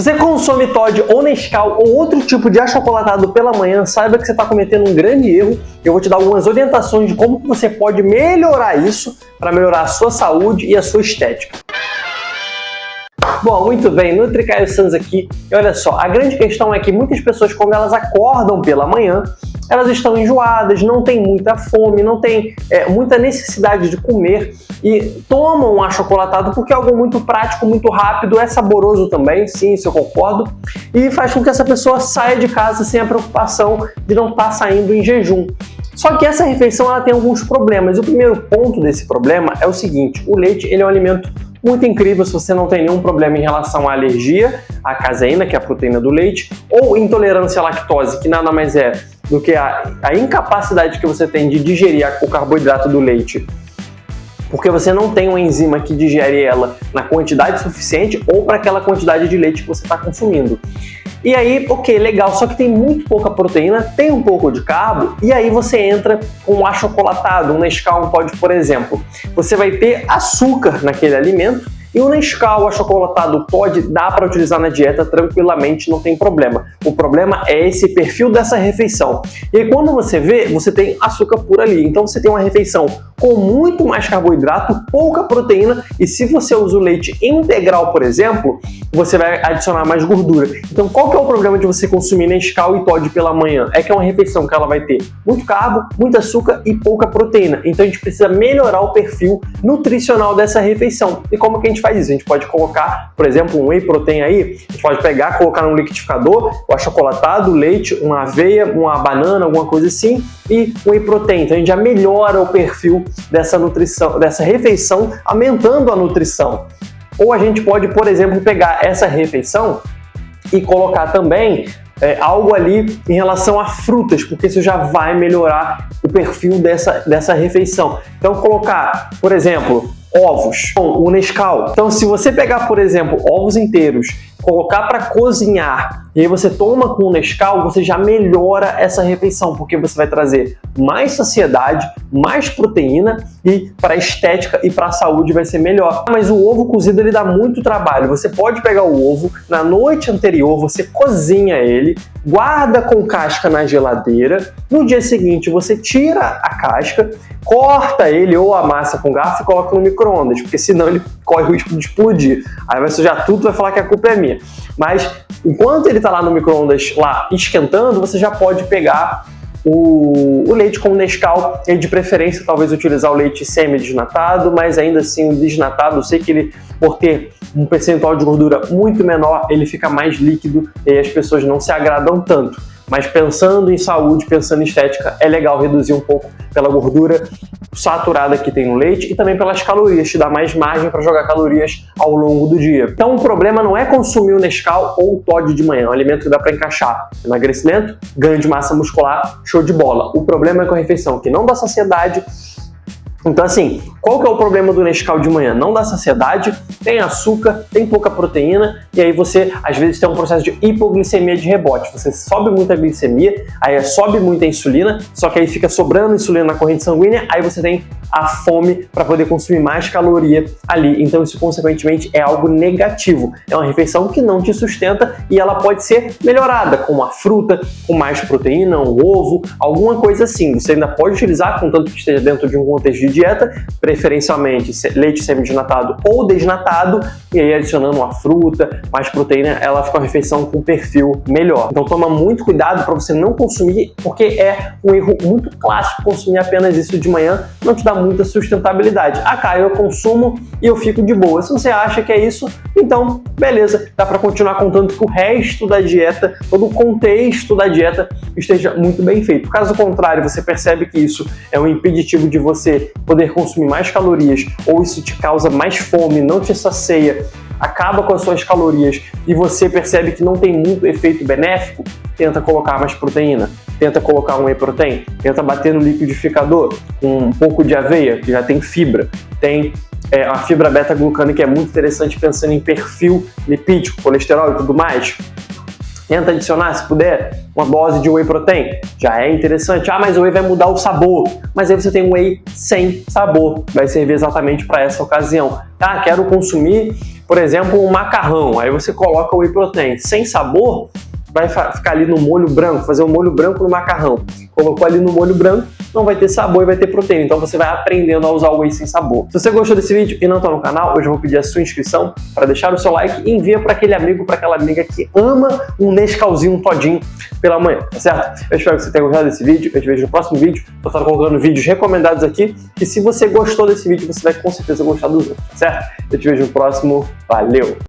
Se você consome Toddy ou Nescau ou outro tipo de achocolatado pela manhã, saiba que você está cometendo um grande erro. Eu vou te dar algumas orientações de como você pode melhorar isso para melhorar a sua saúde e a sua estética. Bom, muito bem, Nutri Caio Santos aqui. E olha só, a grande questão é que muitas pessoas, quando elas acordam pela manhã, elas estão enjoadas, não têm muita fome, não têm muita necessidade de comer e tomam um achocolatado porque é algo muito prático, muito rápido, é saboroso também, sim, isso eu concordo, e faz com que essa pessoa saia de casa sem a preocupação de não estar saindo em jejum. Só que essa refeição ela tem alguns problemas. E o primeiro ponto desse problema é o seguinte: o leite ele é um alimento muito incrível se você não tem nenhum problema em relação à alergia à caseína, que é a proteína do leite, ou intolerância à lactose, que nada mais é do que a incapacidade que você tem de digerir o carboidrato do leite, porque você não tem uma enzima que digere ela na quantidade suficiente ou para aquela quantidade de leite que você está consumindo. E aí, ok, legal, só que tem muito pouca proteína, tem um pouco de carbo, e aí você entra com um achocolatado, um Nescau, um Toddy, por exemplo. Você vai ter açúcar naquele alimento, e o Nescau, o achocolatado, o Toddy, dá para utilizar na dieta tranquilamente, não tem problema. O problema é esse perfil dessa refeição. E aí, quando você vê, você tem açúcar por ali. Então você tem uma refeição com muito mais carboidrato, pouca proteína, e se você usa o leite integral, por exemplo, você vai adicionar mais gordura. Então qual que é o problema de você consumir Nescau e Toddy pela manhã? É que é uma refeição que ela vai ter muito carbo, muito açúcar e pouca proteína. Então a gente precisa melhorar o perfil nutricional dessa refeição. E como que a gente faz isso? A gente pode colocar, por exemplo, um whey protein aí, a gente pode pegar, colocar no liquidificador, o achocolatado, o leite, uma aveia, uma banana, alguma coisa assim, e um whey protein. Então a gente já melhora o perfil dessa nutrição, dessa refeição, aumentando a nutrição. Ou a gente pode, por exemplo, pegar essa refeição e colocar também algo ali em relação a frutas, porque isso já vai melhorar o perfil dessa refeição. Então colocar, por exemplo, ovos, o Nescau. Então se você pegar, por exemplo, ovos inteiros, colocar para cozinhar e aí você toma com o Nescau, você já melhora essa refeição, porque você vai trazer mais saciedade, mais proteína e para a estética e para a saúde vai ser melhor. Mas o ovo cozido ele dá muito trabalho. Você pode pegar o ovo, na noite anterior você cozinha ele, guarda com casca na geladeira, no dia seguinte você tira a casca, corta ele ou amassa com garfo e coloca no micro-ondas, porque senão ele corre o risco de explodir. Aí vai sujar tudo, vai falar que a culpa é minha. Mas enquanto ele está lá no micro-ondas, lá esquentando, você já pode pegar o leite com o Nescau, e de preferência talvez utilizar o leite semi-desnatado, mas ainda assim o desnatado, eu sei que ele, por ter um percentual de gordura muito menor, ele fica mais líquido e as pessoas não se agradam tanto. Mas pensando em saúde, pensando em estética, é legal reduzir um pouco pela gordura saturada que tem no leite e também pelas calorias, te dá mais margem para jogar calorias ao longo do dia. Então o problema não é consumir o Nescau ou o Toddy de manhã, é um alimento que dá para encaixar emagrecimento, ganho de massa muscular, show de bola. O problema é com a refeição que não dá saciedade. Então assim, qual que é o problema do Nescau de manhã? Não dá saciedade, tem açúcar, tem pouca proteína e aí você às vezes tem um processo de hipoglicemia de rebote. Você sobe muita glicemia, aí sobe muita insulina, só que aí fica sobrando insulina na corrente sanguínea, aí você tem a fome para poder consumir mais caloria ali. Então isso consequentemente é algo negativo. É uma refeição que não te sustenta e ela pode ser melhorada com uma fruta, com mais proteína, um ovo, alguma coisa assim. Você ainda pode utilizar, contanto que esteja dentro de um contexto de dieta, preferencialmente leite semi-desnatado ou desnatado, e aí adicionando uma fruta, mais proteína, ela fica uma refeição com perfil melhor. Então toma muito cuidado para você não consumir, porque é um erro muito clássico consumir apenas isso de manhã, não te dá muita sustentabilidade. Ah, Caio, eu consumo e eu fico de boa. Se você acha que é isso, então beleza, dá para continuar contando que o resto da dieta, todo o contexto da dieta esteja muito bem feito. Caso contrário, você percebe que isso é um impeditivo de você poder consumir mais calorias ou isso te causa mais fome, não te sacia, acaba com as suas calorias e você percebe que não tem muito efeito benéfico, tenta colocar mais proteína, tenta colocar um whey protein, tenta bater no liquidificador com um pouco de aveia, que já tem fibra, tem a fibra beta-glucana, que é muito interessante pensando em perfil lipídico, colesterol e tudo mais. Tenta adicionar, se puder, uma dose de whey protein. Já é interessante. Ah, mas o whey vai mudar o sabor. Mas aí você tem um whey sem sabor. Vai servir exatamente para essa ocasião. Ah, quero consumir por exemplo, um macarrão, aí você coloca o whey protein sem sabor, vai ficar ali no molho branco, fazer um molho branco no macarrão. Colocou ali no molho branco, não vai ter sabor e vai ter proteína. Então você vai aprendendo a usar o whey sem sabor. Se você gostou desse vídeo e não está no canal, eu já vou pedir a sua inscrição para deixar o seu like e envia para aquele amigo, para aquela amiga que ama um Nescauzinho todinho pela manhã, tá certo? Eu espero que você tenha gostado desse vídeo. Eu te vejo no próximo vídeo. Vou estar colocando vídeos recomendados aqui. E se você gostou desse vídeo, você vai com certeza gostar dos outros, tá certo? Eu te vejo no próximo. Valeu!